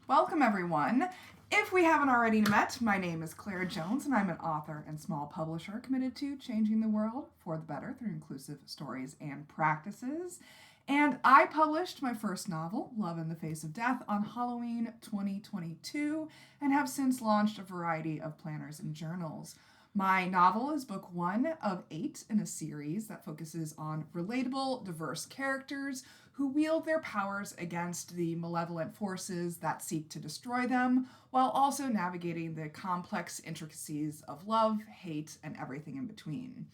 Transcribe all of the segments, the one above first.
Welcome, everyone. If we haven't already met, my name is Claire Jones, and I'm an author and small publisher committed to changing the world for the better through inclusive stories and practices. And I published my first novel, Love in the Face of Death, on Halloween 2022, and have since launched a variety of planners and journals. My novel is book 1 of 8 in a series that focuses on relatable, diverse characters who wield their powers against the malevolent forces that seek to destroy them, while also navigating the complex intricacies of love, hate, and everything in between.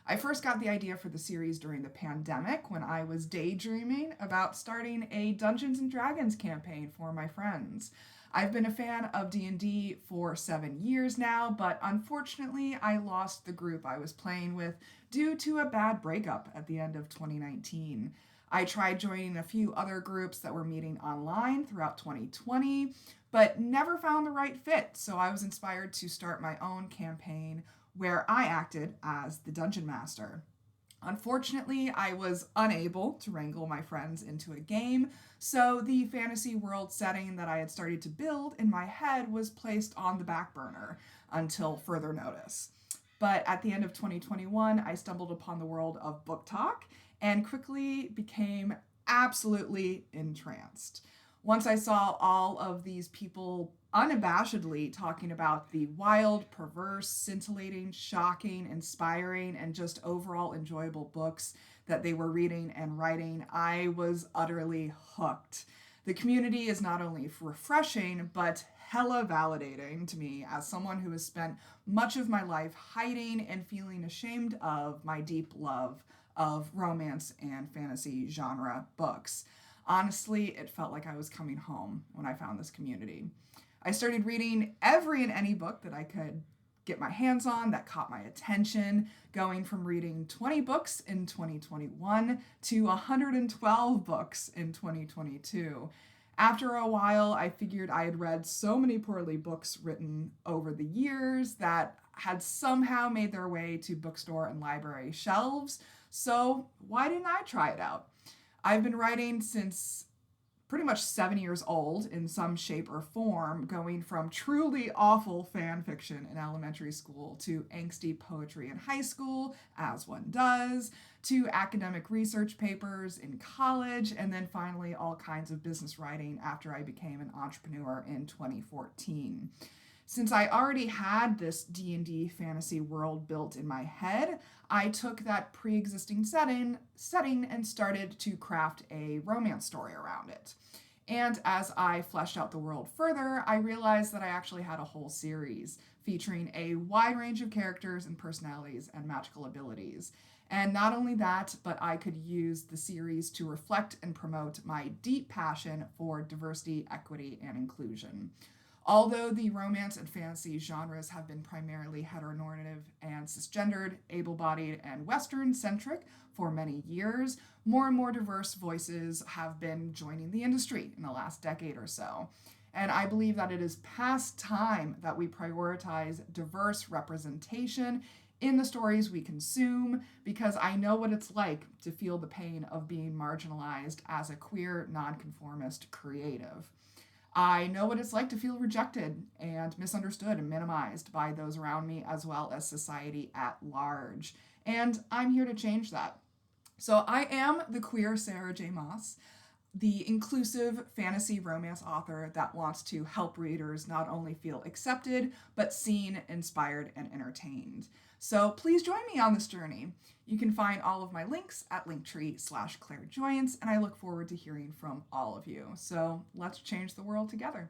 I first got the idea for the series during the pandemic when I was daydreaming about starting a Dungeons and Dragons campaign for my friends. I've been a fan of D&D for 7 years now, but unfortunately I lost the group I was playing with due to a bad breakup at the end of 2019. I tried joining a few other groups that were meeting online throughout 2020, but never found the right fit, so I was inspired to start my own campaign where I acted as the Dungeon Master. Unfortunately, I was unable to wrangle my friends into a game, so the fantasy world setting that I had started to build in my head was placed on the back burner until further notice. But at the end of 2021, I stumbled upon the world of book talk and quickly became absolutely entranced. Once I saw all of these people unabashedly talking about the wild, perverse, scintillating, shocking, inspiring, and just overall enjoyable books that they were reading and writing, I was utterly hooked. The community is not only refreshing, but hella validating to me as someone who has spent much of my life hiding and feeling ashamed of my deep love of romance and fantasy genre books. Honestly, it felt like I was coming home when I found this community. I started reading every and any book that I could get my hands on that caught my attention, going from reading 20 books in 2021 to 112 books in 2022. After a while, I figured I had read so many poorly books written over the years that had somehow made their way to bookstore and library shelves, so why didn't I try it out? I've been writing since pretty much 7 years old in some shape or form, going from truly awful fan fiction in elementary school to angsty poetry in high school, as one does, to academic research papers in college, and then finally all kinds of business writing after I became an entrepreneur in 2014. Since I already had this D&D fantasy world built in my head, I took that pre-existing setting and started to craft a romance story around it. And as I fleshed out the world further, I realized that I actually had a whole series featuring a wide range of characters and personalities and magical abilities. And not only that, but I could use the series to reflect and promote my deep passion for diversity, equity, and inclusion. Although the romance and fantasy genres have been primarily heteronormative and cisgendered, able-bodied, and Western-centric for many years, more and more diverse voices have been joining the industry in the last decade or so. And I believe that it is past time that we prioritize diverse representation in the stories we consume, because I know what it's like to feel the pain of being marginalized as a queer, nonconformist creative. I know what it's like to feel rejected and misunderstood and minimized by those around me, as well as society at large. And I'm here to change that. So I am the queer Sarah J. Maas, the inclusive fantasy romance author that wants to help readers not only feel accepted, but seen, inspired, and entertained. So please join me on this journey. You can find all of my links at linktree/clairejoyance, and I look forward to hearing from all of you. So let's change the world together.